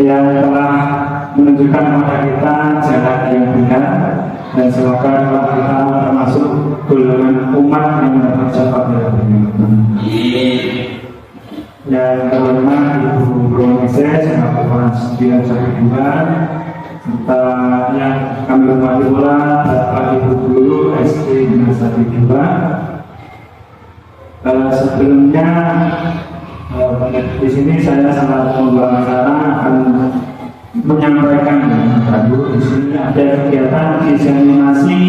yang telah menunjukkan kepada kita jalan yang benar, dan semoga kita termasuk golongan umat yang mendapat syafaat dari Beliau. Dan terhormat Ibu Profesor selaku Kepala Sekolah Bulan, serta yang kami hormati pula Bapak Ibu Guru SD Negeri 2. Sebelumnya di sini saya sangat membanggakan akan menyampaikan bahwa di sini ada kegiatan diseminasi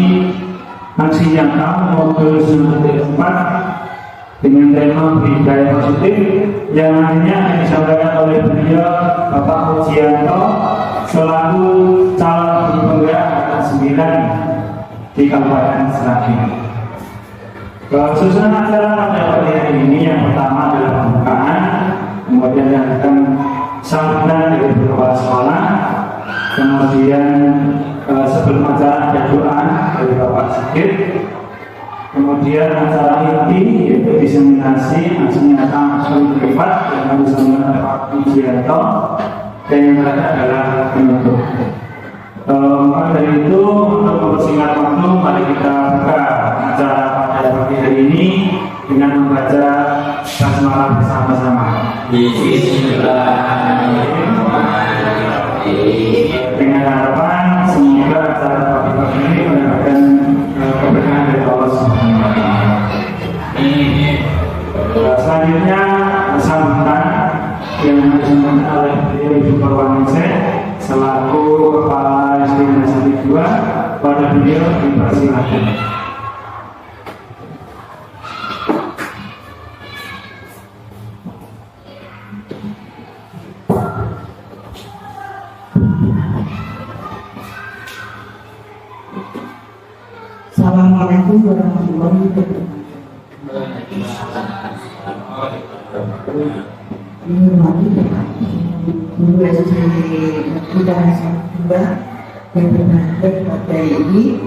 aksi nyata modul 94 dengan tema budaya positif yang akhirnya disampaikan oleh beliau Bapak Mujianto selaku calon guru penggerak 9 di Kabupaten Seragen. Susunan acara pada hari ini yang pertama adalah pembukaan, kemudian yang akan sambutan dari kepala sekolah, kemudian sebelum acara ada doa dari Bapak Sigit, kemudian acara inti yaitu diseminasi aksi nyata maksud privat yang harus disampaikan oleh Pak Mujianto, dan yang terakhir adalah penutup. Maka dari itu, untuk mempersingkat waktu, mari kita buka acara pada pagi hari ini dengan membaca basmalah bersama-sama. Dengan harapan semoga acara pagi-pagi ini mendapatkan keberkahan dari Allah Subhanahu wa Ta'ala. Selanjutnya sambutan yang disampaikan oleh Ibu Perwaningsih selaku Kepala SD Negeri 2, pada beliau dipersilakan. Assalamualaikum warahmatullahi wabarakatuh. Guru SD Negeri 2 yang berbahagia pada ini.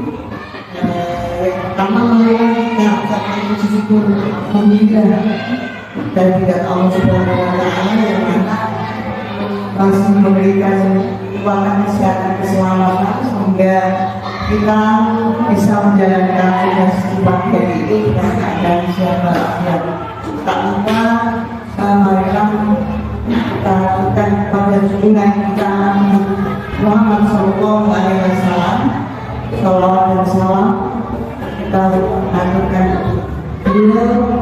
Yang pertama kita ucapkan puji syukur alhamdulillah kehadirat Allah Subhanahu wa Ta'ala yang mana masih memberikan kekuatan kesehatan keselamatan sehingga kita bisa menjalankan tugas di pagi hari ini dengan keadaan sehat walafiat. Tak lupa marilah kita lakukan pada junjungan kita Muhammad Sallallahu Alaihi Wasallam, salawat dan salam kita lakukan beliau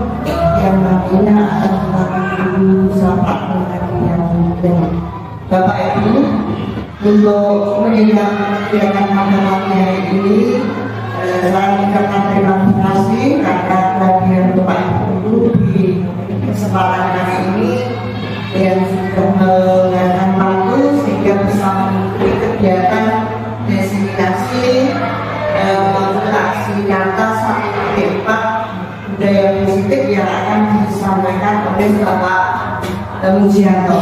yang nantinya akan menjadi syafaat yang mulia. Bapak Ibu, untuk mengingat kegiatan pada pagi hari ini, saya mengucapkan terima kasih karena kehadiran Bapak Ibu di kesempatan hari ini yang sudah menggunakan waktu sehingga bisa mengikuti kegiatan diseminasi aksi nyata 1/4 budaya positif yang akan disampaikan oleh Bapak Mujianto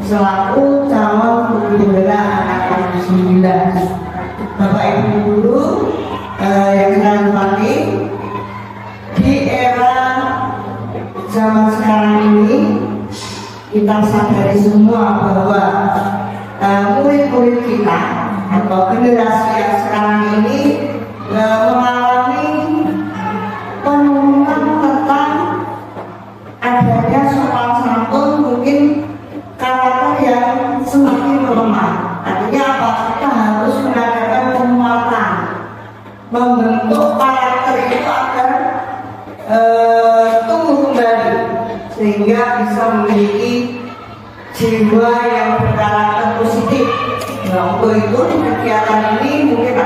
selaku calon guru penggerak anak 9. Bapak Ibu guru yang saya hormati, di era zaman sekarang ini kita sadari semua bahwa murid-murid kita atau generasi yang sekarang ini mengalami penurunan tentang adanya sopan santun, mungkin karakter yang semakin melemah. Artinya apa? Kita harus mengadakan penguatan, membentuk karakter itu agar tumbuh kembali sehingga bisa memiliki jiwa yang berkarakter positif. Nah, untuk itu kegiatan ini mungkin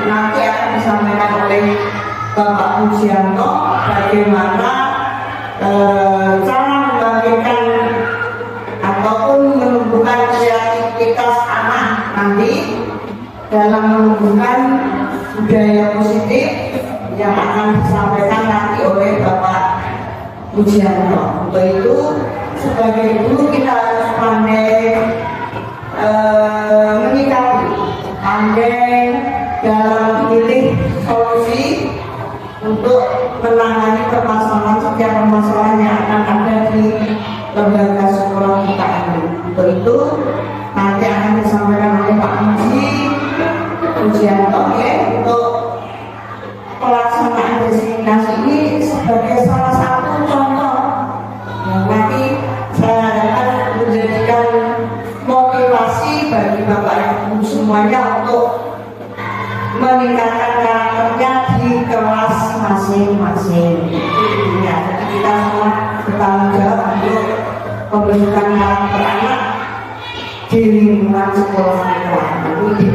nanti akan disampaikan oleh Bapak Mujianto bagaimana cara membangkitkan ataupun menumbuhkan kreativitas anak nanti dalam menumbuhkan budaya positif yang akan disampaikan nanti oleh Bapak Mujianto. Untuk itu sebagai guru kita harus pandai menyikapi, pandai dalam memilih solusi untuk menangani permasalahan setiap permasalahan yang akan ada di lembaga sekolah kita ini. Untuk itu Bapak Ibu semuanya untuk meningkatkan karakternya di kelas masing-masing. Ya, jadi kita semua bertanggung jawab untuk pembentukan karakter anak di lingkungan sekolah kita. Jadi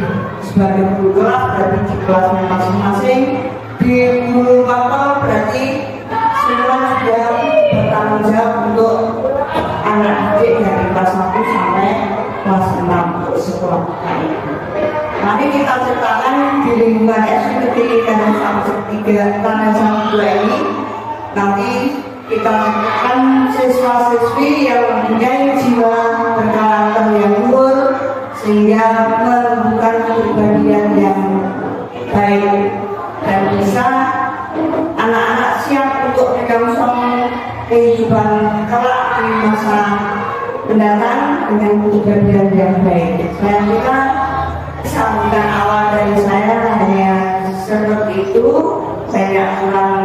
sebagai guru kelas berarti di kelasnya masing-masing, di guru kantor berarti semua sudah bertanggung jawab untuk anak didik dari kelas 1 sampai kelas 6 untuk sekolah kita. Nanti kita ciptakan di lingkungan SD ketika tanda sama 2 ini, nanti kita ciptakan siswa-siswi yang mempunyai jiwa berkarakter yang luhur sehingga menumbuhkan kepribadian yang baik dan bisa anak-anak siap untuk menyongsong kehidupan kelak di masa mendatang dengan kepribadian yang baik. Saya kira sambutan awal dari saya hanya seperti itu. Saya kurang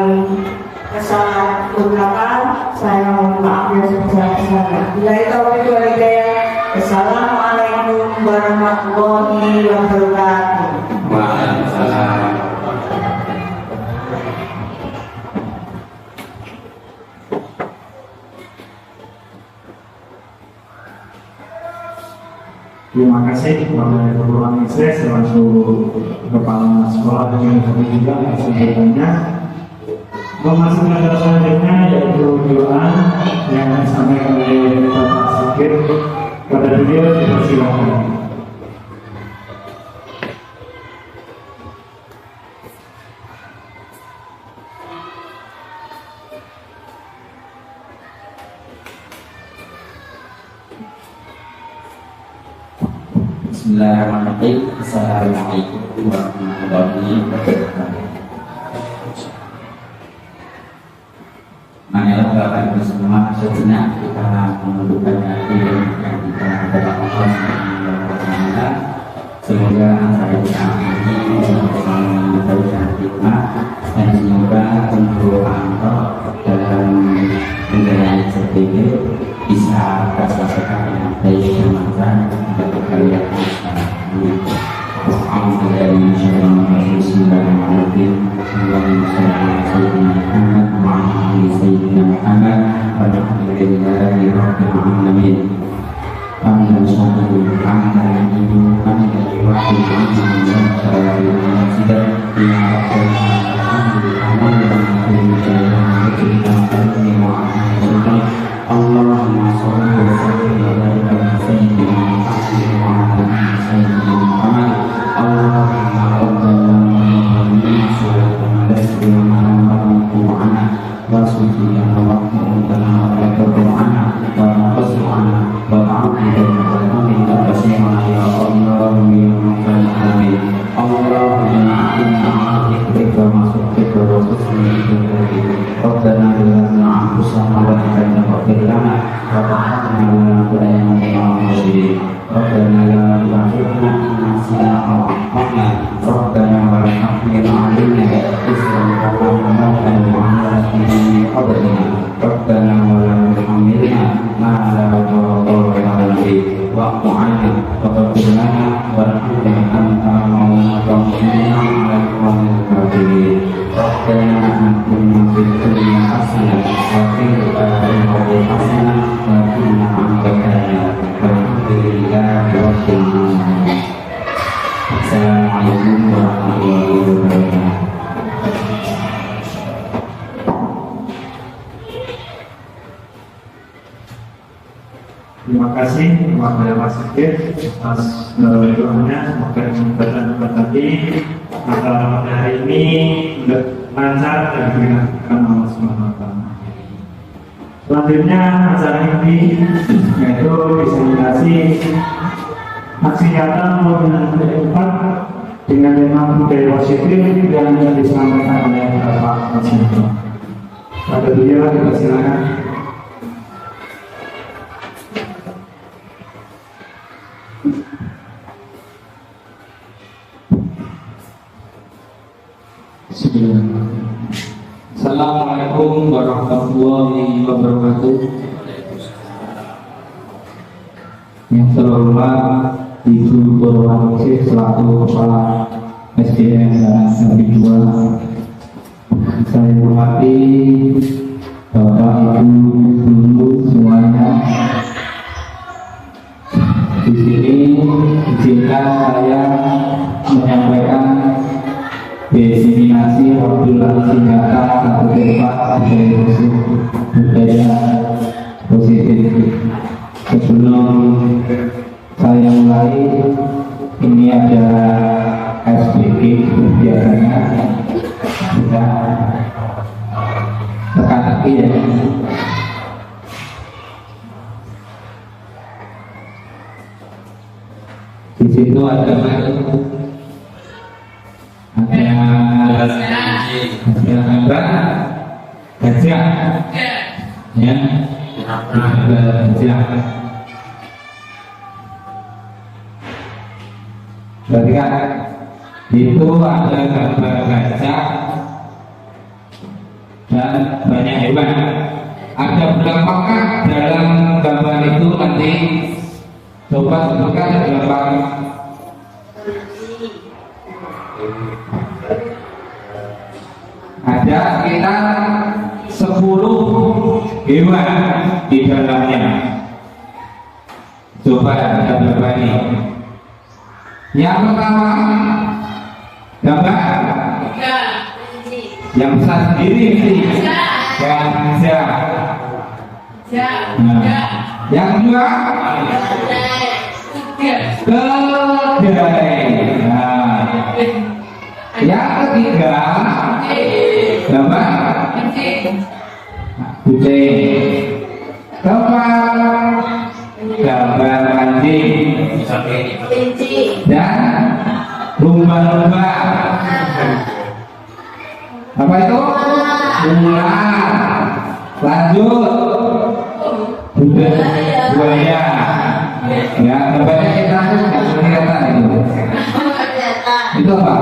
kesalahan beberapa, saya mohon maaf ya sebesar-besarnya. Bila itu hidayah. Assalamualaikum warahmatullahi wabarakatuh. Waalaikumsalam. Terima kasih kepada Guru Isres selaku Kepala Sekolah dengan kami juga sebenarnya. Memasuki acara selanjutnya yaitu doa yang disampaikan oleh Bapak Sakir. Pada beliau dipersilakan. Bismillahirrahmanirrahim. Assalamualaikum warahmatullahi wabarakatuh. Marilah Bapak Ibu semua, sejenak kita menundukkan hati dan kita berdoa kepada semoga acara kita ini memberikan hikmah dan semoga untuk angkot dalam menjalani CPG bisa terselesaikan dengan baik dan lancar bagi kalian sekarang. Bismillahirrahmanirrahim. Allahumma shalli ala Muhammad wa ala ali sayyidina Muhammad walhamdulillahi rabbil alamin. Hamdan syakran hamdan lillahi hamdan yuwaffiqu ni'amahu wa yuzidu ya rabbal alamin. Allahumma shalli wa sallim ala sayyidina Muhammad wa ala ali sayyidina Muhammad. Allahumma rabbana Assalamualaikum warahmatullahi wabarakatuh. Terima kasih kepada Mas Sakir atas doanya. Semoga ibadah tadi pada hari ini lancar dan diberikan Allah Subhanahu wa Ta'ala. Selanjutnya acara ini yaitu diseminasi aksi nyata mengenai keempat dengan tema budaya positif yang disampaikan oleh Bapak Mas Hendro. Pada beliau dipersilakan. Assalamualaikum warahmatullahi wabarakatuh. Yang terhormat Ibu Purwaningsih selaku Kepala SDM dan Negeri 2. Saya hormati Bapak Ibu guru semuanya. Di sini izinkan saya menyampaikan diseminasi modul singkatan satu tema budaya positif. Sebelum saya mulai, ini ada SBG biasanya sudah tekan-tekan ya. Di situ ada gajah, ya, gajah. Berarti kan itu ada gambar gajah dan banyak hewan. Ada berapakah dalam gambar itu nanti? Coba sebutkan berapa? Ada sekitar 10 hewan di dalamnya. Coba kita berbagi. Yang pertama, gambar yang besar sendiri gajah. Nah, yang kedua keledai. Nah, yang ketiga gambar kucing. Keempat gambar anjing dan lumba-lumba. Apa itu? Ular. Lanjut buaya. Ya, gambarnya kita kelihatan itu. Itu apa?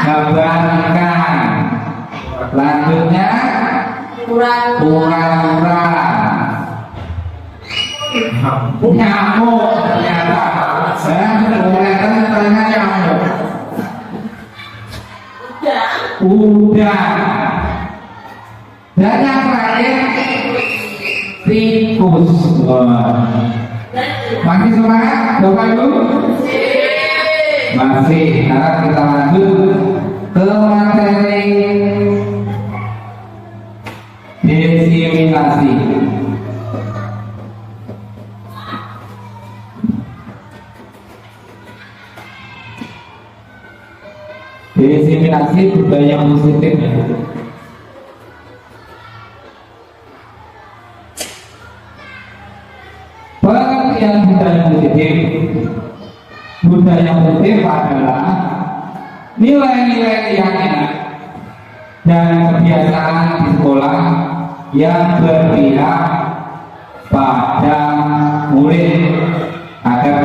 Gambar ikan. Lanjutnya kura-kura. Nyamuk ternyata. Saya kelihatan ternyata nyamuk. Udang. Dan yang terakhir tikus. Masih semangat Bapak Ibu? Masih. Sekarang kita lanjut ke materi diseminasi. Diseminasi budaya positif. Pengertian budaya positif. Budaya positif adalah nilai-nilai keyakinan dan kebiasaan di sekolah yang berpihak pada murid agar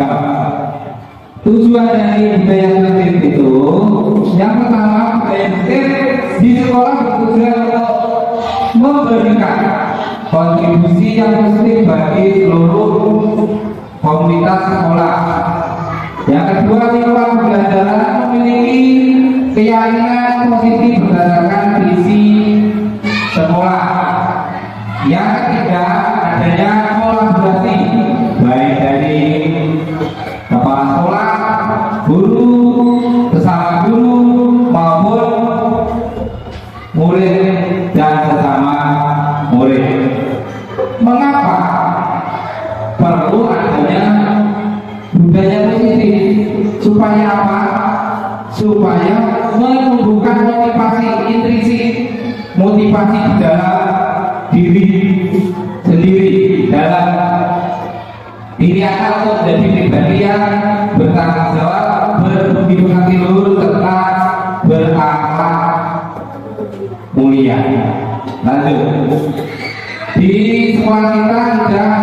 tujuan dari budaya positif itu, yang pertama, budaya positif di sekolah bertujuan untuk memberikan kontribusi yang positif bagi seluruh komunitas sekolah. Yang kedua, lingkungan pembelajaran memiliki keyakinan positif berdasarkan visi sekolah. Yang ketiga, adanya kolaborasi baik dari kepala sekolah, guru, sesama guru maupun murid dan sesama murid. Mengapa perlu adanya budaya positif? Supaya apa? Supaya menumbuhkan motivasi intrinsik, motivasi di dalam diri sendiri, dalam diri akan untuk menjadi pribadi yang bertanggung jawab, berbudi pekerti luhur, serta berakhlak mulia. Lanjut, di sekolah kita sudah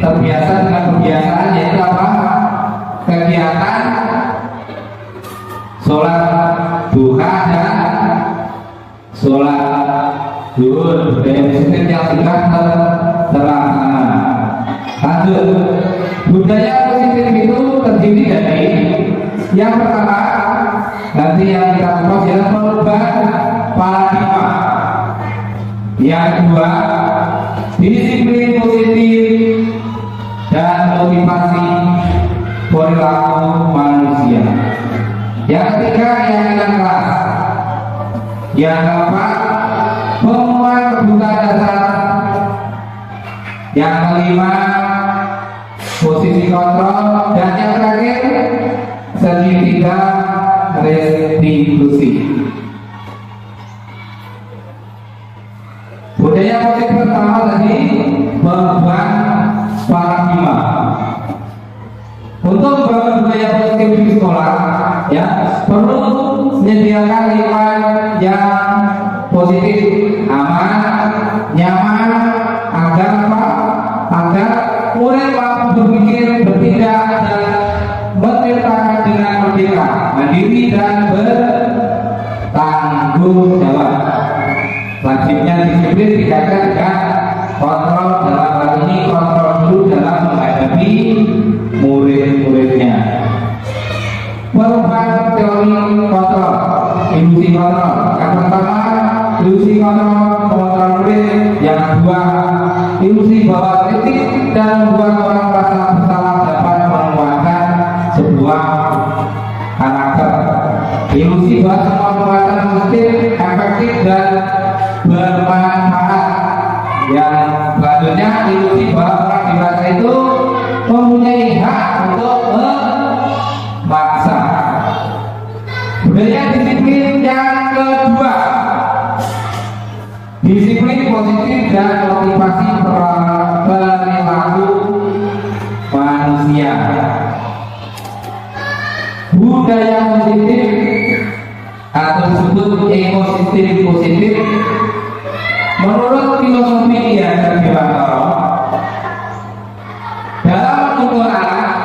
terbiasa dengan kebiasaan yaitu apa? Kegiatan sholat duha dan sholat zuhur, budaya positif yang sudah terlaksana. Lanjut, budaya positif disiplin jadi yang pertama nanti yang kita bahas adalah perubahan paradigma. Yang kedua, disiplin positif dan motivasi perilaku manusia. Yang ketiga, keyakinan keras. Yang keempat, pemenuhan kebutuhan dasar. Yang kelima, posisi kontrol. Dan yang terakhir, segitiga restitusi. Budaya positif pertama tadi membuat paradigma. Untuk membangun budaya positif di sekolah, ya perlu menyediakan lingkungan yang positif, aman, nyaman, agar apa? Agar murid mampu berpikir, bertindak dan menciptakan dengan merdeka, mandiri dan bertanggung jawab. Wajibnya disiplin dikaitkan dengan kontrol, dalam hal ini kontrol dulu dalam menghadapi murid-muridnya. Perubahan teori kontrol, ilusi kontrol. Yang pertama, ilusi kontrol murid. Yang kedua, ilusi bahwa kritik dan membuat orang merasa bersalah dapat menguatkan sebuah karakter. Ilusi bahwa semua perbuatan positif, efektif dan bermanfaat. Yang selanjutnya, ilusi bahwa orang dewasa itu mempunyai hak untuk memaksa. Budaya disiplin yang kedua, disiplin positif dan motivasi perilaku manusia. Budaya positif atau disebut ekosistem positif menurut filosofi Ki Dewantara dalam menuntut anak,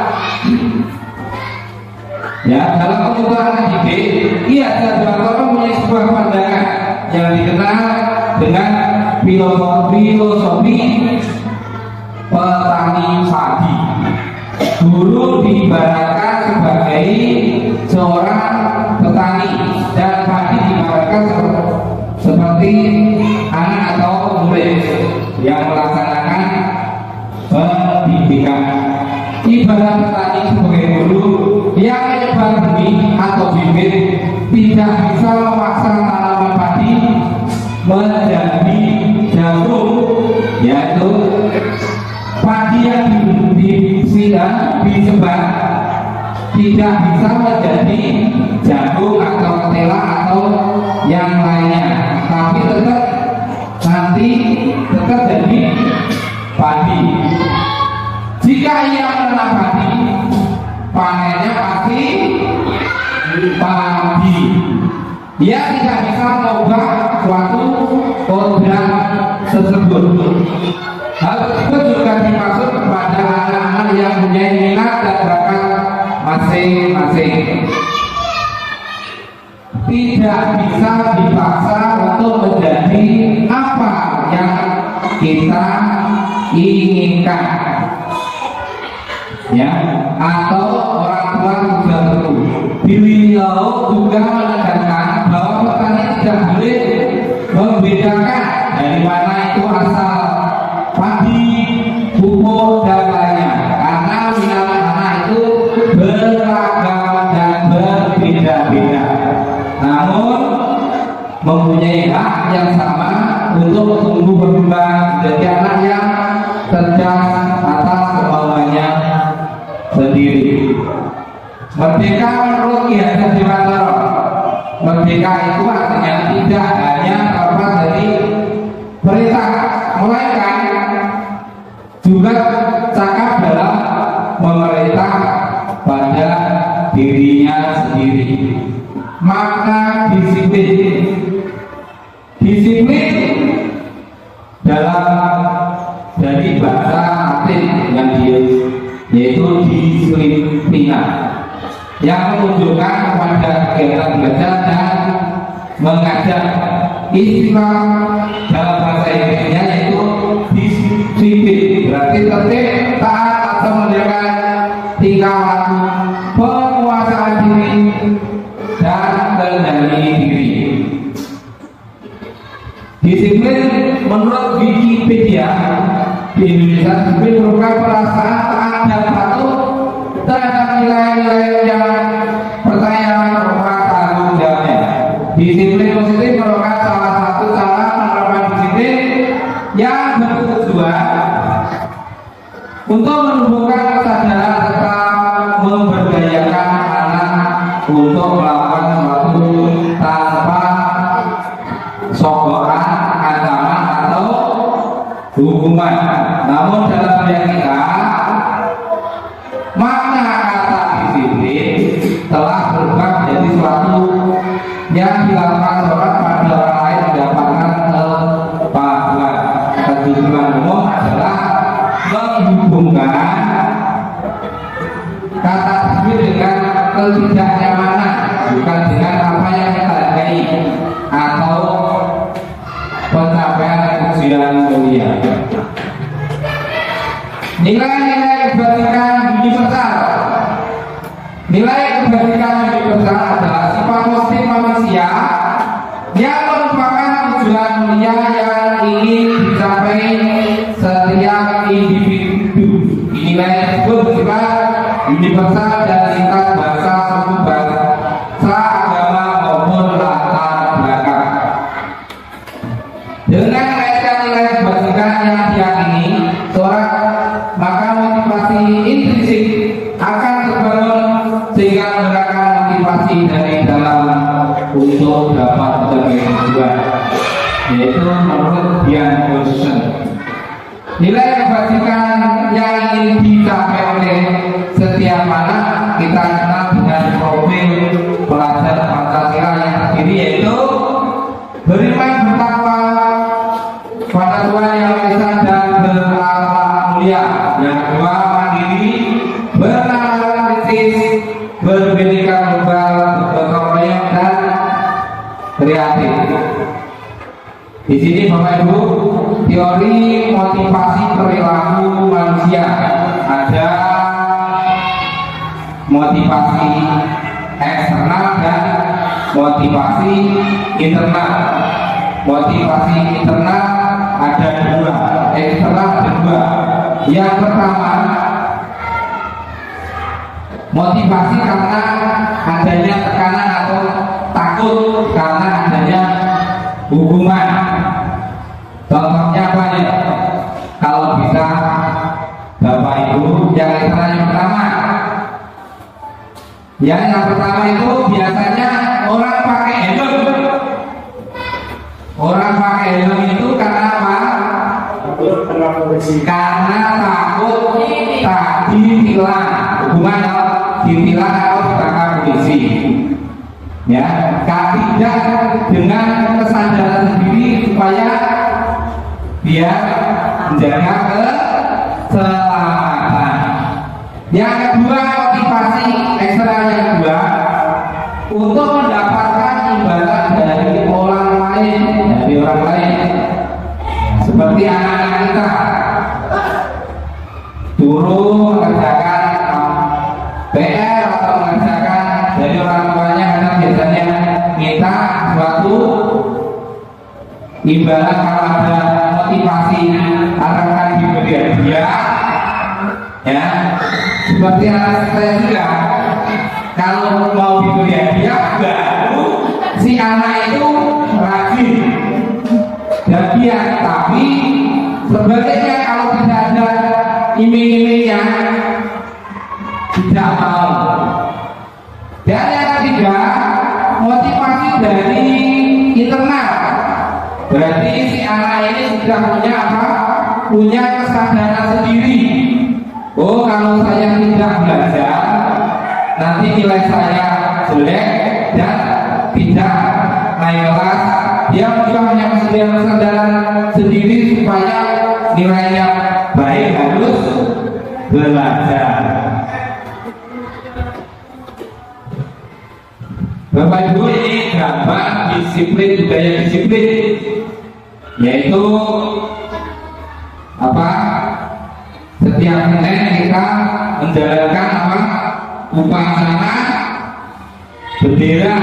ya dalam menuntut anak didik, Ki Dewantara mempunyai sebuah pandangan yang dikenal dengan filosofi petani padi. Guru diibaratkan sebagai seorang petani dan padi diibaratkan seperti anak atau murid yang melaksanakan pendidikan. Ibarat petani sebagai guru yang menyebar benih atau bibit tidak bisa memaksa tanaman padi menjadi jagung, yaitu padi yang disebar tidak bisa menjadi jagung atau ketela atau yang lainnya, tapi tetap jadi padi. Jika ia menanam padi, panennya pasti padi. Dia tidak bisa mengubah suatu program tersebut. Hal tersebut juga dimaksud kepada anak-anak yang mempunyai minat dan bakat masing-masing. Tidak bisa dipaksa untuk menjadi apa yang kita inginkan, ya, atau orang tua juga perlu. Beliau juga menekankan bahwa petani tidak boleh membedakan dari mana itu asal padi, pupuk dan lainnya, karena minat anak itu beragam dan berbeda-beda. Namun mempunyai hak yang sama untuk tumbuh berkembang menjadi anak yang cerdas atas kemauannya sendiri. Merdeka menurut Ki Dewantara, merdeka itu artinya tidak hanya terlepas dari perintah, melainkan juga cakap dalam memerintah pada dirinya sendiri. Maka disiplin dalam dari bahasa Latin yang yaitu disiplina, yang menunjukkan kepada kegiatan belajar dan mengajar. Istilah dalam bahasa Inggrisnya yaitu disiplin, berarti tertib, taat atau menjaga tingkah laku perasaan taat dan patuh terhadap nilai-nilai yang percaya merupakan tanggung jawabnya. Disiplin positif merupakan salah satu cara menerapkan disiplin yang bertujuan untuk menumbuhkan kesadaran serta memberdayakan anak untuk melakukan sesuatu tanpa sokongan, ancaman atau hukuman. Namun dalam kita makna kata disiplin telah berubah menjadi suatu yang dilakukan seorang pada orang lain mendapatkan kepahaman. Ketujuan umum adalah menghubungkan kata disiplin dengan ketidaknyamanan, bukan dengan apa yang kita hargai atau pencapaian pujian mulia. Nilai-nilai kebajikan universal. Nilai kebajikan universal adalah sifat positif manusia yang merupakan tujuan mulia yang ingin dicapai setiap individu. Nilai tersebut bersifat universal dan lintas bangsa, suku, bangsa, agama maupun latar belakang. Dengan mengaitkan nilai kebajikan yang diyakini seorang, maka motivasi intrinsik akan terbangun sehingga menggerakkan motivasi dari dalam untuk dapat mencapai tujuan, yaitu menurut Dian Wilson. Nilai kebajikan yang ingin dicapai oleh setiap anak kita kenal dengan profil pelajar Pancasila yang terdiri, yaitu beriman, bertakwa pada Tuhan Yang Maha Esa dan berakhlak mulia. Yang kedua, mandiri, bernalar kritis, berbineka tunggal, bergotong royong dan kreatif. Di sini Bapak Ibu, teori motivasi perilaku manusia. Ada motivasi eksternal dan motivasi internal. Motivasi internal ada dua, eksternal ada dua. Yang pertama, motivasi karena adanya tekanan atau takut karena adanya hukuman. Contohnya apa ya? Kalau bisa Bapak Ibu, yang pertama, yang pertama itu biasanya orang pakai helm. Orang pakai helm itu karena apa? Karena takut tadi ditilang, hukuman ditilang atau ditangkap polisi. Ya, tidak dengan kesadaran sendiri supaya dia menjaga keselamatan. Yang kedua, motivasi eksternal yang kedua untuk mendapatkan imbalan dari orang lain, seperti anak-anak kita turun mengerjakan PR atau mengerjakan dari orang tuanya karena biasanya minta suatu imbalan. Kalau ada motivasi akan diberi hadiah, ya seperti anak saya juga, kalau mau diberi hadiah baru si anak itu rajin dan giat. Tapi sebaliknya kalau tidak ada iming-imingnya tidak mau. Dan yang ketiga, motivasi dari internal. Berarti si anak ini sudah punya apa? Punya kesadaran sendiri. Oh, kalau saya tidak belajar, nanti nilai saya jelek dan tidak naik kelas. Dia juga punya kesadaran sendiri supaya nilainya baik, harus belajar. Bapak Ibu, ini gambar disiplin, budaya disiplin, yaitu apa? Setiap Senin kita menjalankan apa? Upacara bendera,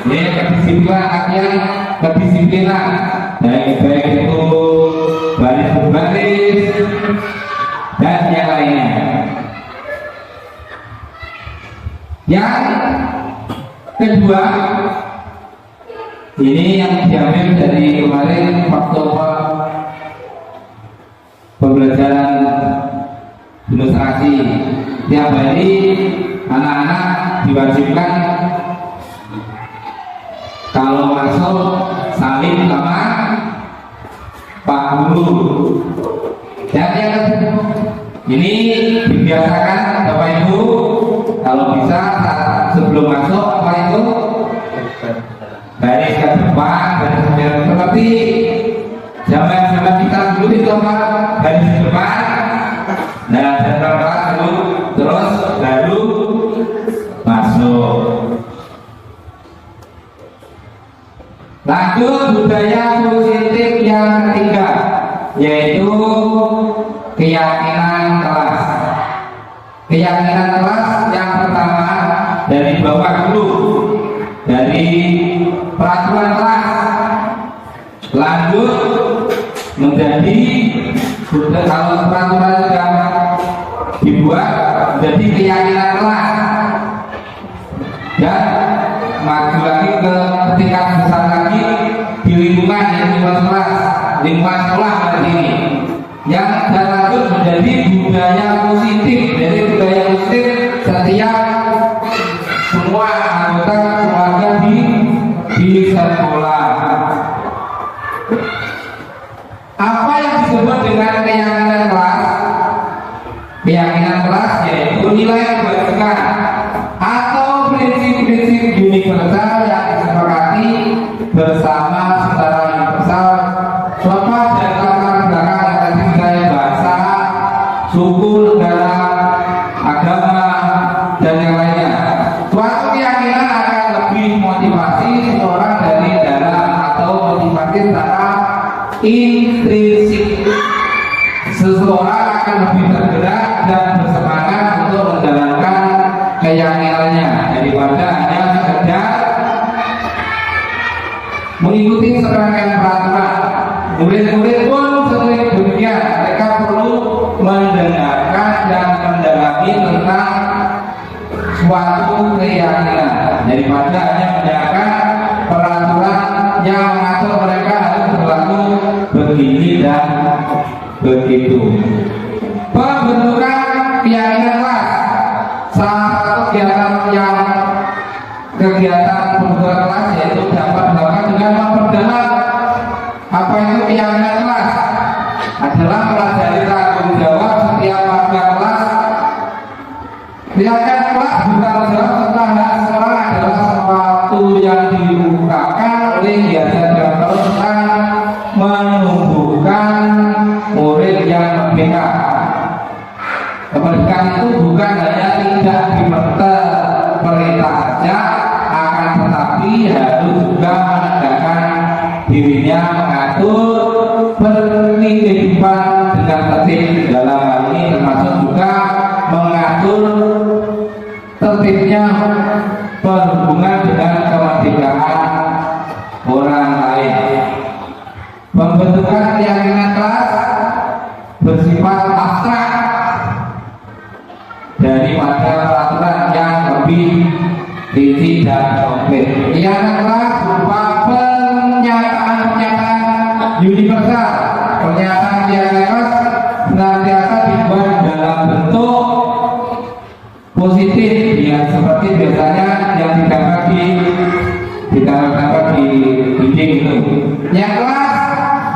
ya, kedisiplinan, artinya kedisiplinan, baik itu baris berbaris, dan yang lainnya. Yang kedua, ini yang diambil dari kemarin waktu pembelajaran demonstrasi. Tiap hari anak-anak diwajibkan kalau masuk salim sama Pak Guru. Dan yang ini dibiasakan Bapak Ibu kalau bisa sebelum masuk apa itu baris ke depan, baris ke depan, seperti zaman kita dulu itu apa baris ke depan, nah setelah dulu terus baru masuk. Lanjut budaya positif yang ketiga, yaitu keyakinan kelas. Keyakinan kelas yang pertama dari bawah dulu, dari peraturan kelas, lanjut menjadi kalau peraturan sudah dibuat menjadi keyakinan kelas, dan maju lagi ke tingkat besar lagi di lingkungan lingkungan sekolah seperti ini, yang lanjut menjadi budaya positif. Jadi budaya positif setiap semua anggota keluarga di sekolah. Apa yang disebut dengan keyakinan kelas? Keyakinan kelas yaitu nilai kebajikan atau prinsip-prinsip universal yang disepakati bersama secara universal, lepas dari latar belakang yang tadi saya bahasa, suku, negara, agama, dan yang lainnya. Suatu keyakinan akan lebih motivasi seseorang dari dalam atau motivasi secara intrinsik. Seseorang akan lebih tergerak dan bersemangat untuk menjalankan keyakinannya daripada hanya sekedar mengikuti serangkaian peraturan. Murid-murid pun sering demikian, mereka perlu mendengarkan dan mendalami tentang suatu keyakinan daripada hanya mendengarkan peraturan yang mengatur mereka harus berlaku begini dan begitu. Pembentukan keyakinan kelas, salah satu kegiatan pembentukan kelas yaitu dapat dilakukan dengan memperdalam apa itu keyakinan kelas adalah pelajari tanggung jawab setiap warga kelas. Keyakinan kelas bertanggung jawab tentang hak seseorang adalah sesuatu yang diungkapkan oleh kegiatan dan terus menumbuhkan murid yang merdeka. Kemerdekaan itu bukan hanya tidak diperintah saja, akan tetapi harus juga menegakkan dirinya, mengatur kehidupan dengan tertib. Dalam hal ini termasuk juga mengatur tertibnya berhubungan dengan kemerdekaan orang lain. Pembentukan keyakinan kelas bersifat abstrak daripada peraturan yang lebih rinci dan konkret. Keyakinan kelas berupa pernyataan universal. Pernyataan keyakinan kelas senantiasa dibuat dalam bentuk positif, yang seperti biasanya yang didapat di dinding itu. Yang kelas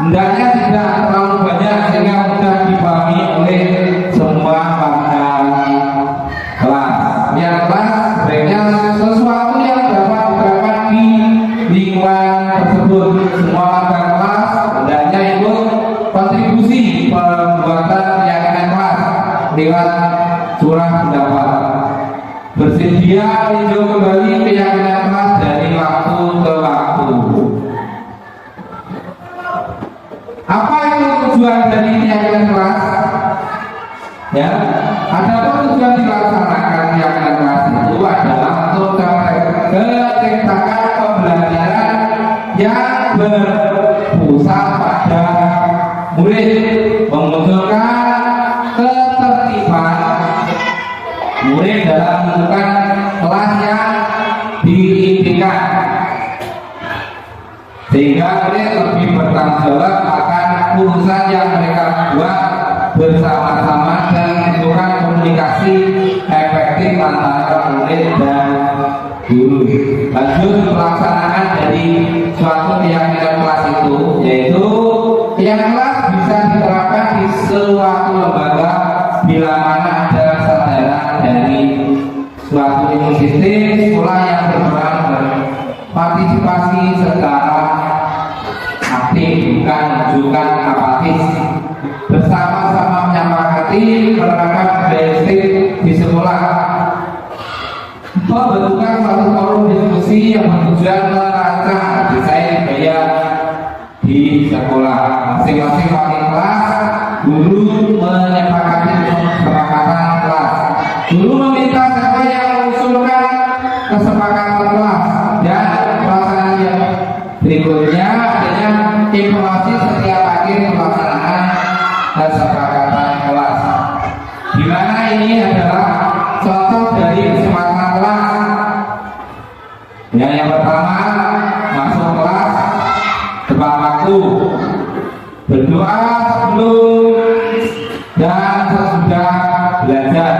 hendaknya tidak terlalu banyak sehingga mudah dipahami oleh semua warga kelas. Yang kelas sebenarnya sesuatu yang dapat diterapkan di lingkungan tersebut. Semua warga kelas hendaknya ikut kontribusi pembuatan keyakinan kelas lewat surah pendapat. Bersedia meninjau kembali keyakinan kelas dari waktu ke waktu. Apa itu tujuan dari keyakinan kelas? Ya, adapun tujuan dilaksanakan keyakinan kelas itu adalah untuk menciptakan pembelajaran yang berpusat pada murid, memunculkan murid dalam menentukan kelas yang diimpikan, sehingga murid lebih bertanggung jawab akan urusan yang mereka buat bersama-sama dan menentukan komunikasi efektif antara murid dan guru. Lanjut pelaksanaan dari suatu keyakinan kelas itu, yaitu keyakinan kelas bisa diterapkan di suatu lembaga bila mana ada kesadaran dari suatu sistem sekolah yang berperan berpartisipasi secara aktif, bukan apatis, bersama-sama menyepakati menerapkan prinsip di sekolah, membentukkan suatu forum diskusi yang bertujuan merancang desain budaya di sekolah. Masing-masing wakil kelas, guru menyepakati kesepakatan kelas. Guru meminta siapa yang mengusulkan kesepakatan kelas, dan pelaksanaan yang berikutnya dengan informasi setiap akhir pelaksanaan kesepakatan kelas. Di mana ini adalah contoh dari kesepakatan kelas. Yang pertama, masuk kelas tepat waktu, berdoa sebelum dan sesudah belajar,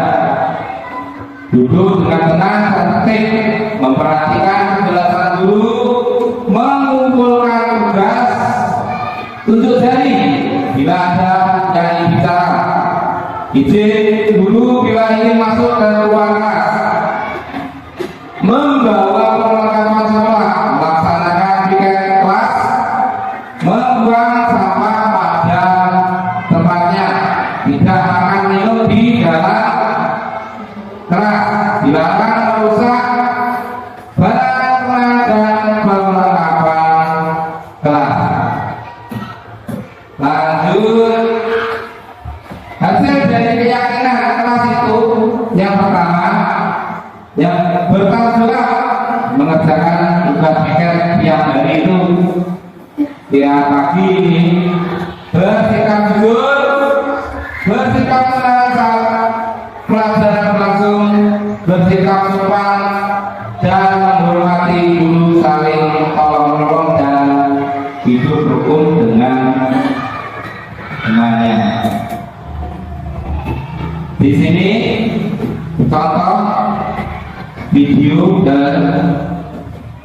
duduk dengan tenang dan tertib, memperhatikan penjelasan guru, mengumpulkan tugas, tunjuk jari bila ada yang ingin bicara, izin guru bila ingin masuk ke ruang kelas, membawa perlengkapan sekolah, melaksanakan piket kelas, membuang sampah pada tempatnya, tidak makan minum di dalam kelas, dilarang merusak barang dan perlengkapan kelas. Lanjut, hasil dari keyakinan kelas itu yang pertama, yang bertanggung jawab mengerjakan tugas piket tiap hari itu tiap pagi ini, bersikap jujur, bersikap tenang saat pelajaran berlangsung, bersikap sopan dan menghormati guru, saling tolong-menolong dan hidup rukun dengan temannya. Di sini contoh video dan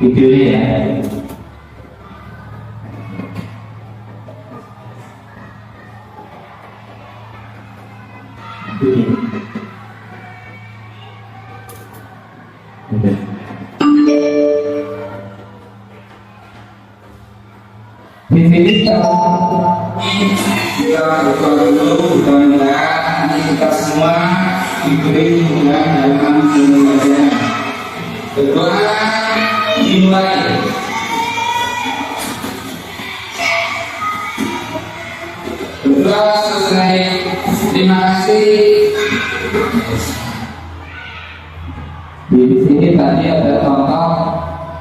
videonya ya. Di sini kita berdoa dulu, mudah-mudahan kita semua diberi kemudahan dalam pembelajaran. Berdoa dimulai. Berdoa selesai. Terima kasih. Di sini tadi ada contoh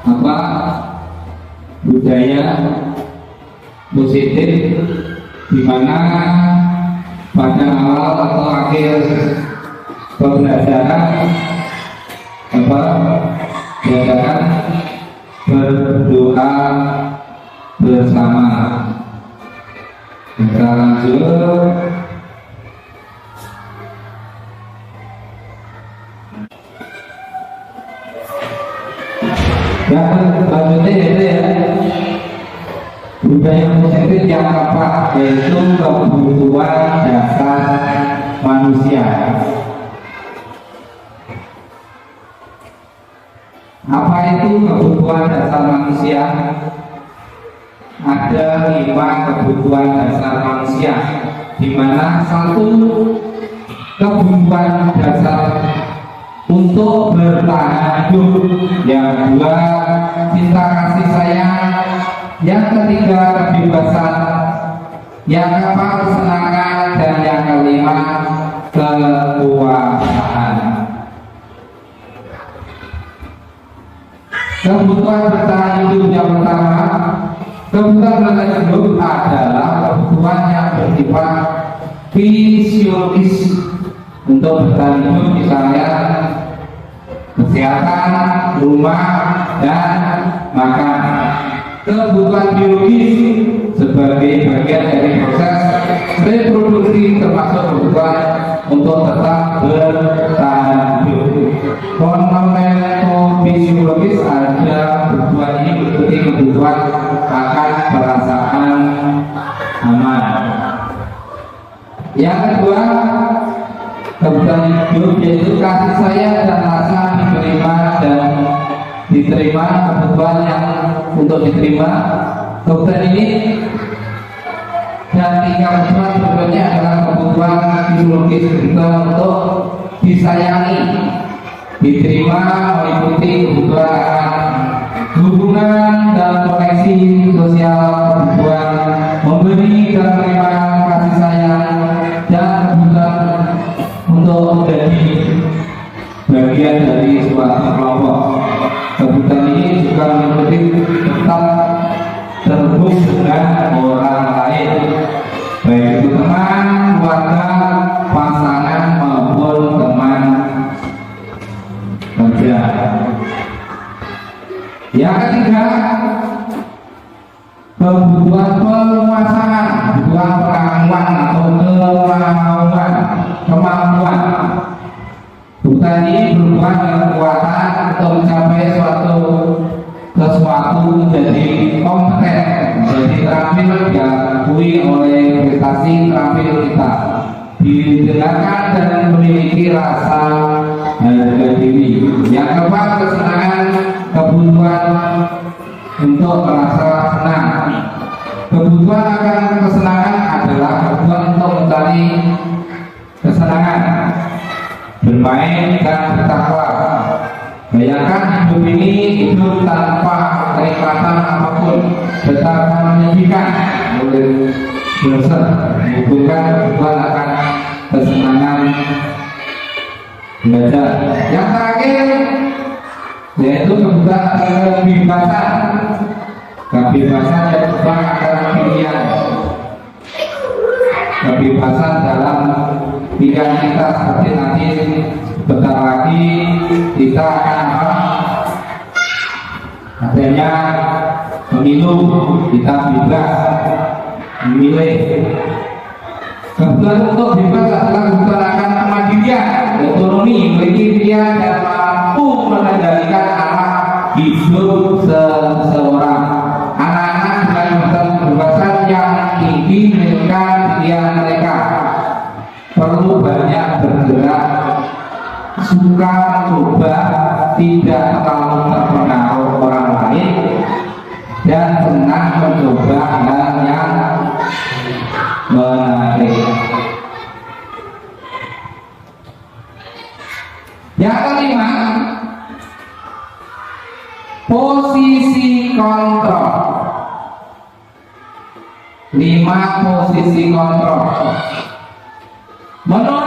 apa budaya positif, di mana pada awal atau akhir pembelajaran belajaran berdoa bersama. Kita lanjut. Yang selanjutnya itu ya, budaya positif yang keempat, yaitu kebutuhan dasar manusia. Apa itu kebutuhan dasar manusia? Ada 5 kebutuhan dasar manusia, di mana satu kebutuhan dasar untuk bertahan hidup, yang kedua cinta kasih sayang, yang ketiga kebebasan, yang keempat kesenangan, dan yang kelima kekuasaan. Kebutuhan bertahan hidup yang pertama, kebutuhan bertahan hidup adalah kebutuhan yang bersifat fisiologis untuk bertahan hidup, misalnya kesehatan, rumah, dan makan. Kebutuhan biologis sebagai bagian dari proses reproduksi termasuk kebutuhan untuk tetap bertahan hidup. Fisiologis ada kebutuhan ini meliputi kebutuhan akan perasaan aman. Yang kedua, kebutuhan hidup yaitu kasih sayang dan rasa diterima kebutuhan yang untuk diterima. Kebutuhan ini dan tiga kebutuhan berikutnya adalah kebutuhan fisiologis, kebutuhan untuk disayangi, diterima, meliputi kebutuhan akan hubungan dan koneksi sosial, kebutuhan memberi dan menerima kasih sayang, dan kebutuhan untuk menjadi bagian dari suatu kelompok. Kebutuhan ini juga meliputi tetap terhubung dengan orang lain, baik itu teman, keluarga, pasangan maupun teman kerja. Yang ketiga, kebutuhan penguasaan, kebutuhan pengakuan atau kemampuan. Kebutuhan ini berhubungan dengan kekuatan untuk mencapai sesuatu menjadi kompeten, menjadi terampil, diakui oleh prestasi terampil kita, didengarkan dan memiliki rasa harga diri. Yang keempat, kesenangan, kebutuhan untuk merasa senang. Kebutuhan akan kesenangan adalah kebutuhan untuk mencari kesenangan, bermain dan bertakwa. Bayangkan hidup ini hidup tanpa kenikmatan apapun, betapa menyedihkan. Oleh dosen menghubungkan kebutuhan akan kesenangan belajar. Yang terakhir yaitu kebutuhan kebebasan. Kebebasan yang berubah adalah pilihan. Kebebasan dalam pilihan kita, seperti nanti bentar lagi kita akan adanya pemilu, kita bebas memilih. Kebutuhan untuk bebas adalah kebutuhan akan kemandirian, otonomi, memiliki pilihan dan mampu mengendalikan arah hidup seseorang. Anak-anak dengan kebebasan yang tinggi menentukan pilihan mereka, perlu banyak bergerak, suka mencoba, tidak terlalu terpengaruh orang lain, dan senang mencoba hal yang menarik. Yang kelima, posisi kontrol. 5 posisi kontrol. Menurut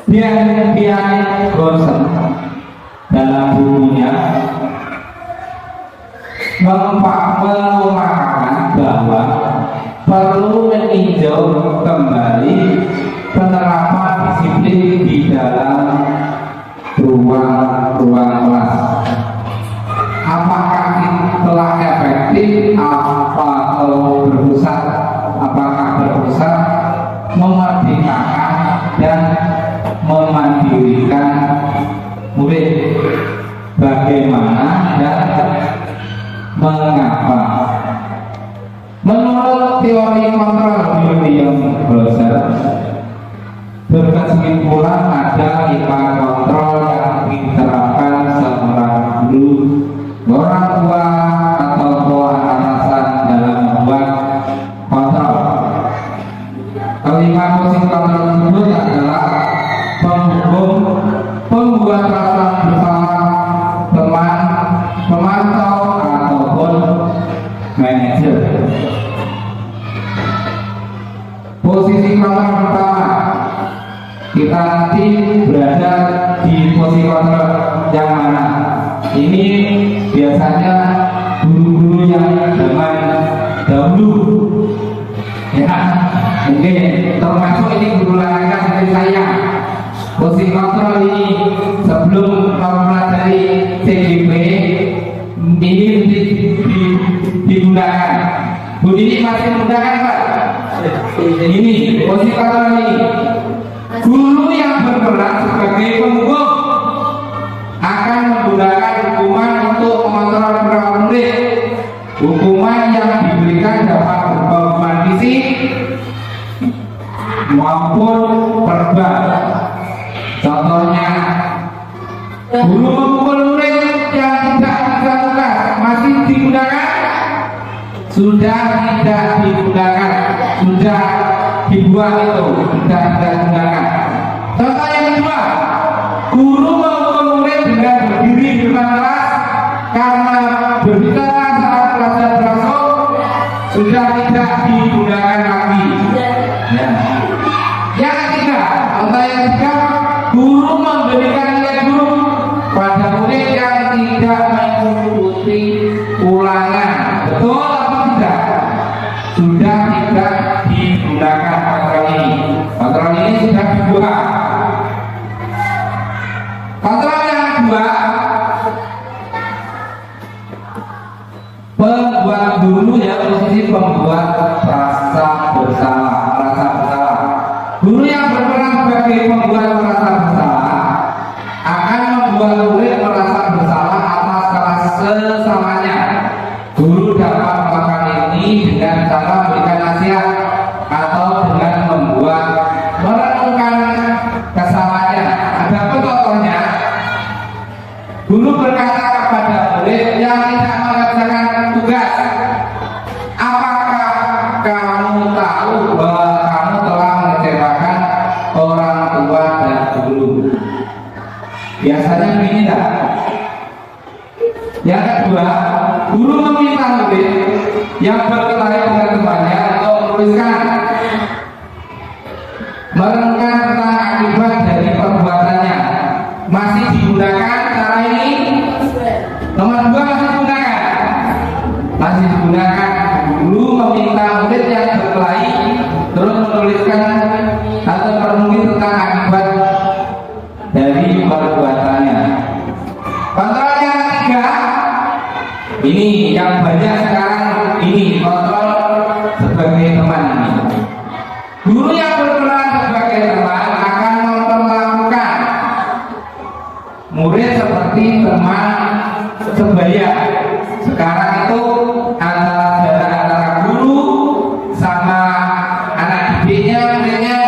Bian Gosen dalam bukunya mengungkapkan bahwa perlu meninjau kembali penerapan disiplin di dalam ruang kelas. Apakah telah efektif atau berpusat memerdekakan dan memandirikan murid, bagaimana dan mengapa? Menurut teori kontrol William Browser, berkesimpulan ada 5 kontrol yang diterapkan seorang guru, orang tua, atau atasan dalam membuat kontrol. Kelima posisi kontrol tersebut adalah penghukum, pembuat rasa bersalah, teman, pemantau, ataupun manajer. Posisi kontrol pertama, kita nanti berada di posisi kontrol yang mana? Ini biasanya guru-guru yang zaman dahulu, ya mungkin termasuk ini guru larangan seperti saya. posisi kontrol ini sebelum mempelajari CGP ini digunakan. Bu ini masih menggunakan Pak? Ini posisi kontrol ini. Guru yang berperan sebagai penghukum akan menggunakan hukuman untuk mengontrol para murid. Hukuman yang diberikan dapat berupa hukuman fisik maupun verbal. Contohnya, guru memukul murid yang tidak bisa tugas masih digunakan? Sudah tidak digunakan, sudah dibuang itu, sudah tidak digunakan. Contoh yang kedua, guru memukul murid dengan berdiri di depan kelas karena berbicara saat pelajaran berlangsung, sudah tidak digunakan lagi. Ya. Yang ketiga, contoh yang ketiga, guru memberikan nilai buruk pada murid yang tidak mengikuti ulangan. Betul atau tidak? Sudah tidak digunakan kontrol ini. Kontrol ini sudah dibuka. Kontrol yang kedua, pembuat guru ya, posisi pembuat rasa bersalah. Guru yang berperan sebagai pembuat merasa bersalah akan membuat murid merasa bersalah atas salah sesamanya. Guru dapat melakukan ini dengan cara memberikan nasihat atau dengan membuat merenungkan kesalahannya. Ada contohnya, guru berkata kepada murid yang tidak mengerjakan tugas, apakah kamu tahu bahwa kamu telah mengecewakan orang tua dan guru? Biasanya begini tak? Yang kedua, guru meminta murid yang berkelahi dengan temannya untuk menuliskan merenungkan tentang akibat dari perbuatannya. Masih digunakan cara ini? Nomor 2 masih digunakan? Masih digunakan. Guru meminta murid yang berkelahi terus menuliskan atau merenungi tentang akibat dari perbuatannya. Kontrol yang ketiga, ini yang banyak sekarang, ini kontrol sebagai teman ini. Guru yang berperan sebagai teman akan memperlakukan murid seperti teman sebaya. Sekarang itu antara guru sama anak didiknya, muridnya,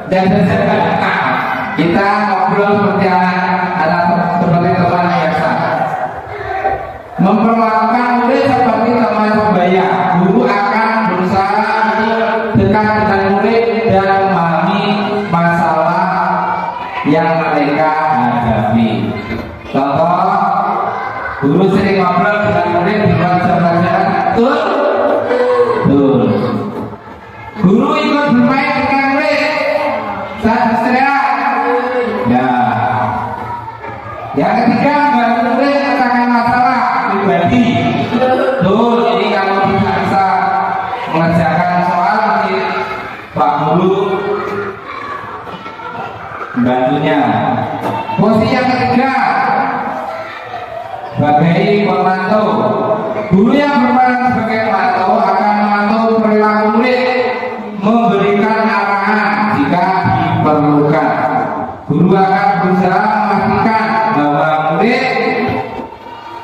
dan kita ngobrol seperti seperti teman biasa. Memperlakukan murid seperti teman sebaya. Guru akan berusaha dekat dengan murid dan memahami masalah yang mereka hadapi. Contoh, guru sering ngobrol dengan murid di luar jam pelajaran, betul? Betul. Guru ikut bermain dengan murid saat istirahat. Ya. Yang ketiga, bantu murid memecahkan masalah pribadi. Betul. Jadi kalau tidak bisa mengerjakan soal, nanti Pak Guru bantunya. Posisi yang ketiga, sebagai pemantau. Guru yang berperan sebagai pemantau akan memantau perilaku murid, memberikan arahan jika diperlukan. Guru akan berusaha memastikan bahwa murid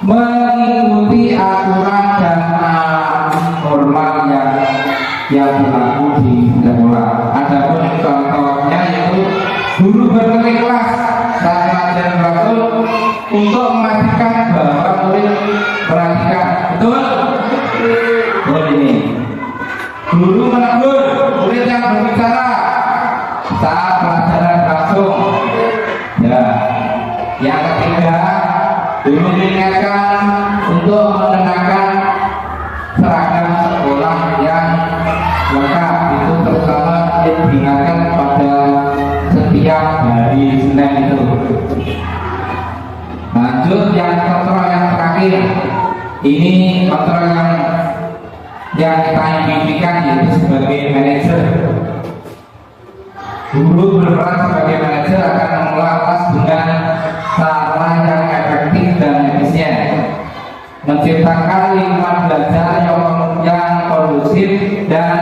mengikuti aturan dan normal yang berlaku di sekolah. Adapun contohnya yaitu guru berkeliling kelas saat pelajaran berlangsung untuk memastikan bahwa murid perhatikan. Betul? Betul ini. Guru menegur murid yang berbicara saat pelajaran berlangsung. Ya. Yang ketiga, guru mengingatkan untuk mengenakan seragam sekolah yang lengkap. Itu terutama diingatkan pada setiap hari Senin itu. Lanjut yang kontrol yang terakhir. Ini kontrol yang kita impikan yaitu sebagai manajer. Guru berperan sebagai manajer akan mengelola kelas dengan cara yang efektif dan efisien, menciptakan lingkungan belajar yang kondusif dan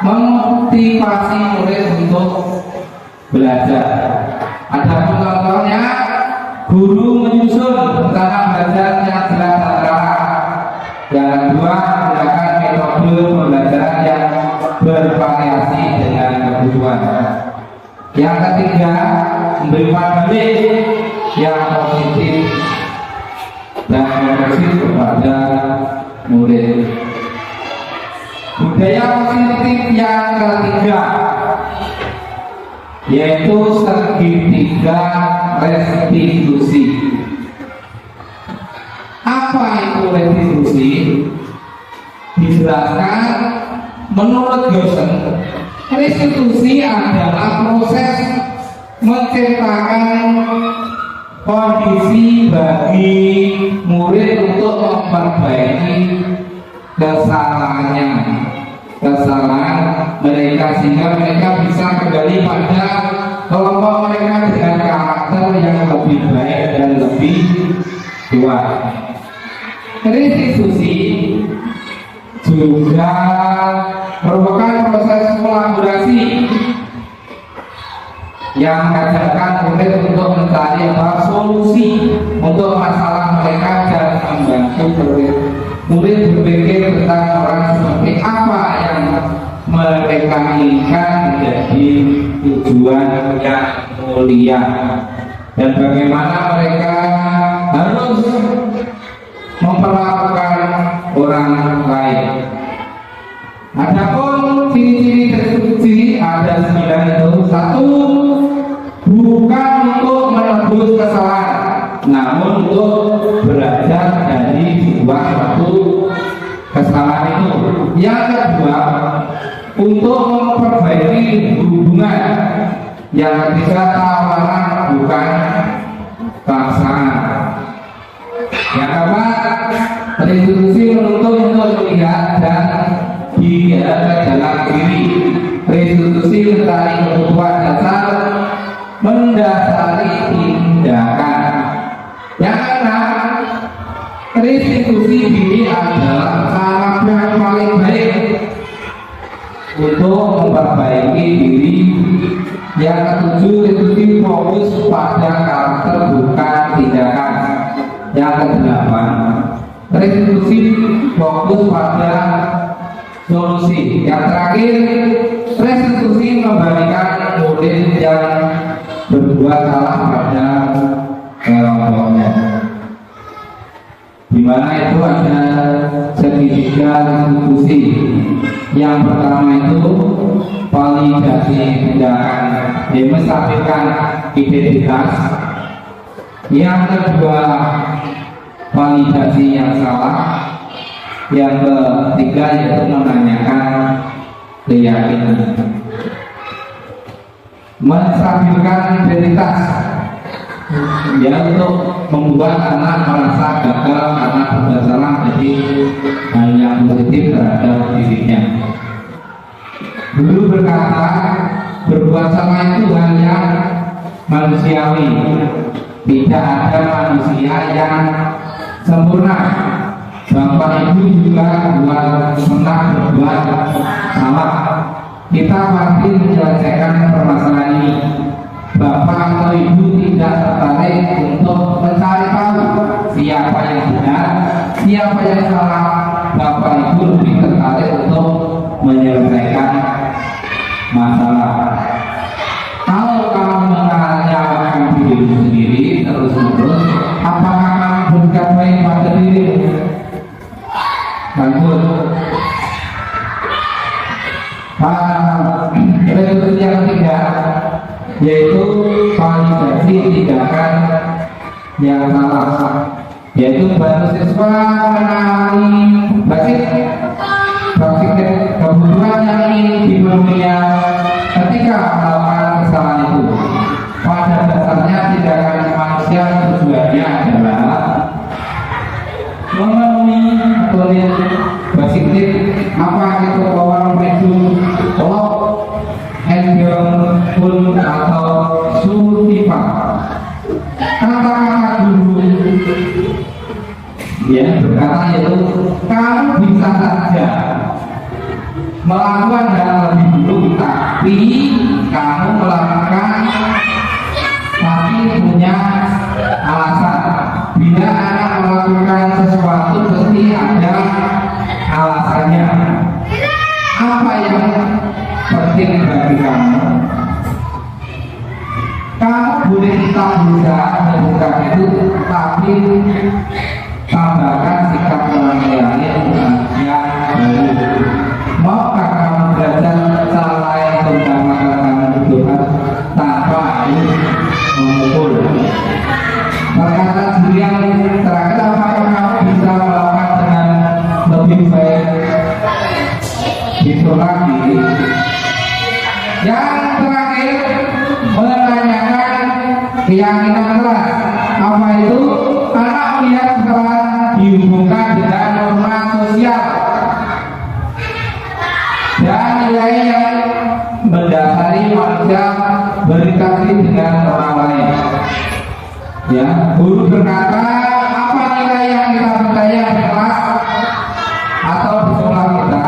memotivasi murid untuk belajar. Ada contohnya, guru menyusun rencana belajar yang jelas dan terarah. Yang kedua, menggunakan metode pembelajaran yang bervariasi dengan kebutuhan. Yang ketiga, memberikan balik yang positif dan progresif kepada murid. Budaya positif yang ketiga yaitu segitiga restitusi. Apa itu restitusi? Dijelaskan menurut Gaussen, restitusi adalah proses menciptakan kondisi bagi murid untuk memperbaiki kesalahan mereka sehingga mereka bisa kembali pada kelompok mereka dengan karakter yang lebih baik dan lebih kuat. Restitusi juga merupakan proses kolaborasi yang mengajarkan murid untuk mencari solusi untuk masalah mereka dan membantu murid berpikir tentang orang seperti apa yang mereka inginkan menjadi tujuan yang mulia dan bagaimana mereka harus memperlakukan orang lain. Adapun ciri-ciri restitusi ada 9 itu. 1. Bukan untuk menebus kesalahan, namun untuk belajar dari sebuah suatu kesalahan itu. Yang kedua, untuk memperbaiki hubungan. Yang ketiga, tawaran bukan paksaan. Yang keempat, restitusi menuntut untuk melihat dan diarahkan dalam diri. Restitusi mencari kebutuhan dasar mendasari tindakan. Yang keenam, restitusi diri adalah cara yang paling baik untuk memperbaiki diri. Yang ketujuh, restitusi fokus pada karakter bukan tindakan. Yang kedelapan, restitusi fokus pada solusi. Yang terakhir, restitusi memberikan murid yang berbuat salah pada kelompoknya. Di mana itu ada segitiga restitusi. Yang pertama itu validasi tindakan, yang menstabilkan identitas. Yang kedua, validasi yang salah. Yang ketiga yaitu menanyakan keyakinan. Menstabilkan identitas, ya, untuk membuat anak merasa gagal karena berbuat salah, jadi hal yang positif terhadap dirinya. Dulu berkata, berbuat salah itu hal yang manusiawi. Tidak ada manusia yang sempurna. Bapak Ibu juga pernah berbuat salah. Kita pasti menyelesaikan permasalahan ini. Bapak atau Ibu tidak tertarik untuk mencari tahu siapa yang benar, siapa yang salah. Bapak Ibu lebih tertarik untuk menyelesaikan masalah. Kalau kamu menanyakan dirimu sendiri terus-menerus, apakah kamu berbuat baik pada dirimu? Bagus. Restitusi yang ketiga yaitu validasi tindakan yang salah, yaitu bantu siswa mengenali basis kebutuhan yang ingin dipenuhi ketika melakukan kesalahan itu. Pada dasarnya tindakan manusia tujuannya adalah memenuhi tulis basic apa itu power medu lock and telepon atau suruh tipa. Kata-kata dulu ya berkata yaitu kamu bisa saja melakukan hal lebih dulu, tapi kamu melakukan tapi punya alasan. Bila anak melakukan sesuatu pasti ada alasannya. Apa yang penting bagi kamu? Kamu boleh tetap berusaha melakukan itu, tapi tambahkan sikap melayani yang baru. Maukah kamu belajar cara lain tentang makanan kehidupan tanpa harus memukul? Perkataan sendiri yang terakhir, apakah kamu bisa melakukan dengan lebih baik itu lagi? Yang terakhir, menanyakan keyakinan keras. Apa itu? Anak melihat setelah dihubungkan dengan norma sosial dan nilai yang mendasari manusia berinteraksi dengan orang lain. Ya, guru berkata, apa nilai yang kita percaya di kelas atau di sekolah kita?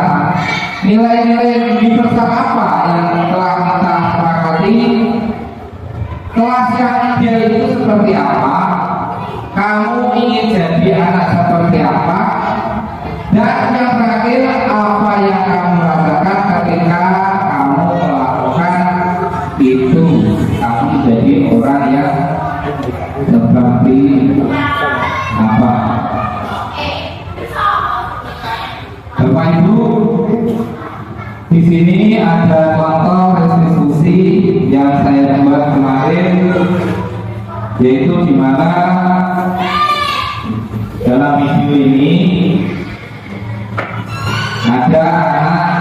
Nilai-nilai universal apa yang telah kita sepakati? Kelas yang ideal itu seperti apa? Kamu ingin jadi anak seperti apa? Dan yang terakhir, apa yang kamu rasakan ketika kamu melakukan itu? Kamu jadi orang yang seperti apa? Bapak Ibu, di sini ada contoh restitusi yang saya buat kemarin, yaitu di mana dalam video ini ada anak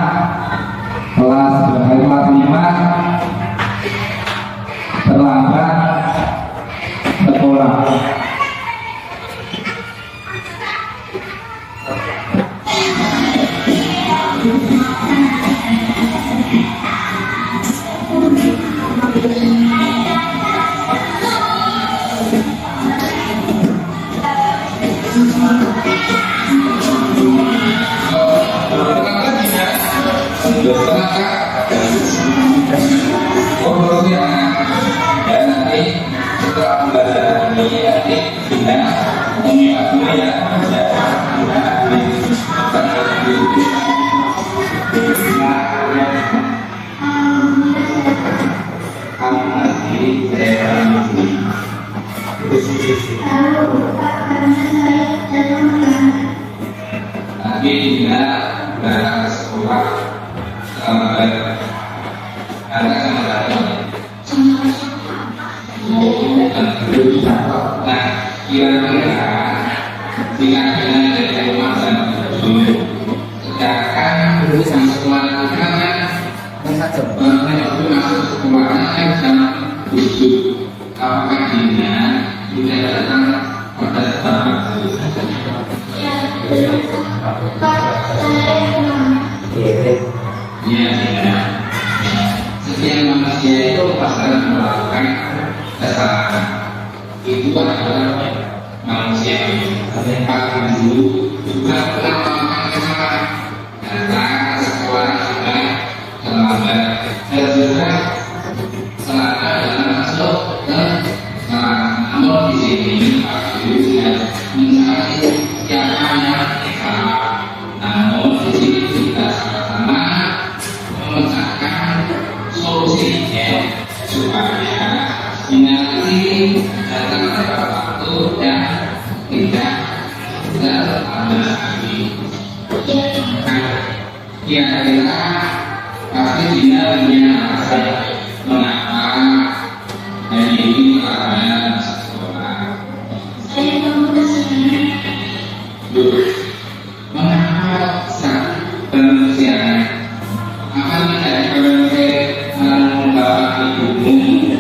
kelas 5 terlambat sekolah. Setiap manusia itu pasti melakukan kesalahan. Itu adalah manusia yang paling dulu juga pernah melakukan kesalahan. Datang ke sekolah juga terlambat dan juga selama dalam masuk ke kesalahan. Namun di sini Pak Guru sudah mencari siapa yang salah. Namun di sini kita sama-sama memecahkan solusinya supaya nanti datang pada waktu yang tidak terlambat lagi. Kira-kira pasti dia punya alasan mengapa hari ini ada sekolah. Mengapa saat penulisan akan tidak berarti membawa ibumu?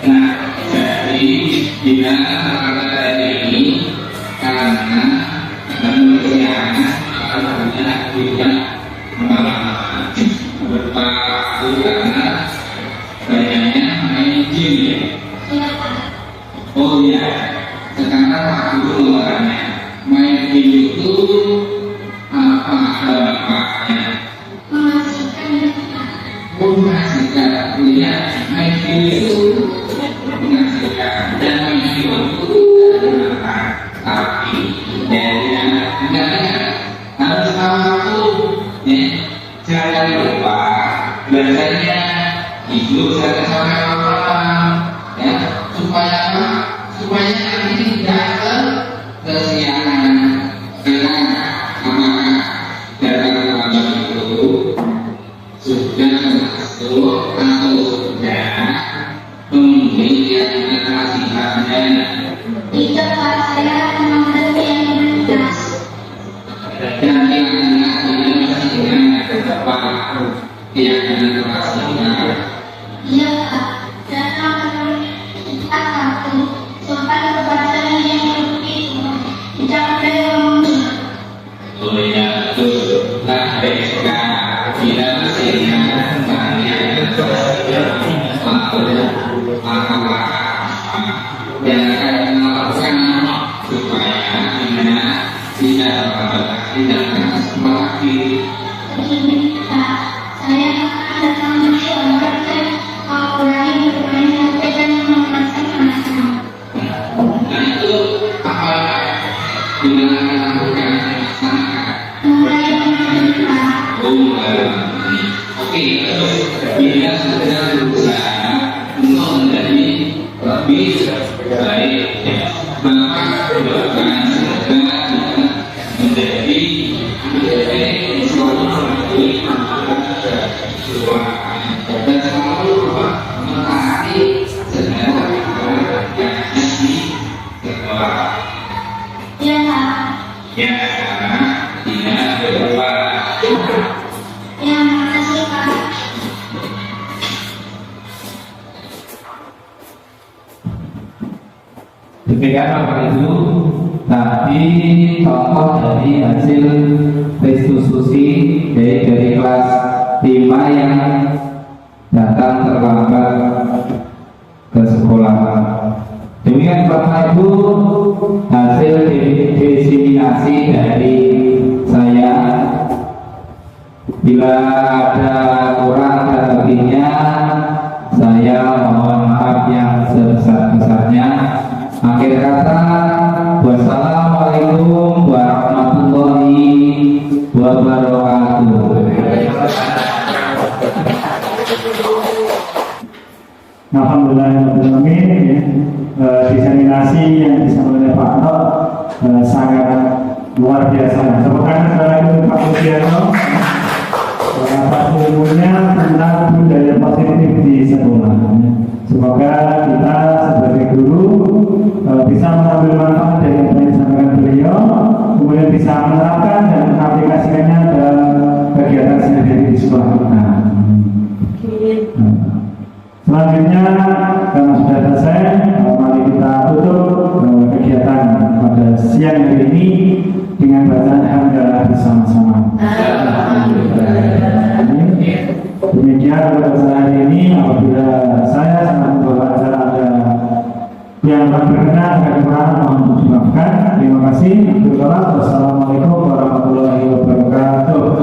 Nah, jadi bila ada juga berpaku karena banyaknya main game ya. Oh iya, sekarang waktu pengeluarannya main game itu apa dampaknya? Menghasilkan, lihat main game itu menghasilkan dan main game itu tapi dari anak-anaknya harus tahu waktu ya. Jangan lupa belajarnya hidup sampai orang ya, supaya apa? Supaya nanti tidak kesiangan. Karena apakah dalam waktu itu sudah masuk atau sudah pemilihan kekasihannya? Tidak, Pak, saya memang yang berkas. Dan yang masih ingat apa keyakinan kekasihan? Iya, Pak. Dan akan kita satu sopan kepada yang begitu. Tidak ada yang Oh ya, betul. Nah, baik sekarang kita masih ingat banyak yang akan melakukan supaya tidak lagi. begini, Pak. Saya akan datang bersama dan mengurangi bermain HP dan memasak-masak. Nah itu apa yang akan lakukan masyarakat? Mulai mengaji, Pak. Oke, kita sudah berusaha untuk menjadi lebih baik, maka doakan semoga menjadi dan selalu mentaati segala yang di sekolah. Iya, Pak. Ya, tidak berubah. Ya, makasih, Pak. Demikian Bapak Ibu, tadi contoh dari hasil diskusi dari kelas 5 yang datang terlambat ke sekolah. Demikian Bapak Ibu, hasil diseminasi dari saya. Bila ada kurang dan lebihnya, saya mohon maaf yang sebesar-besarnya. Akhir kata, wassalamualaikum warahmatullahi wabarakatuh. Alhamdulillahirrahmanirrahim. Diseminasi yang disampaikan oleh Pak Anto sangat luar biasa. Tepuk tangan untuk Pak Sugiarto. Atas ilmunya tentang budaya positif di sekolah. Semoga kita sebagai guru bisa mengambil manfaat dari apa yang disampaikan beliau, kemudian bisa menerapkan dan mengaplikasikannya dalam kegiatan sehari-hari di sekolah kita. Selanjutnya, karena sudah selesai, mari kita tutup kegiatan pada siang hari ini dengan bacaan hamdalah bersama-sama. Demikian pada hari ini, apabila saya sama membawa acara ada yang berkenan dan kurang mohon dimaafkan. Terima kasih. Wassalamualaikum warahmatullahi wabarakatuh.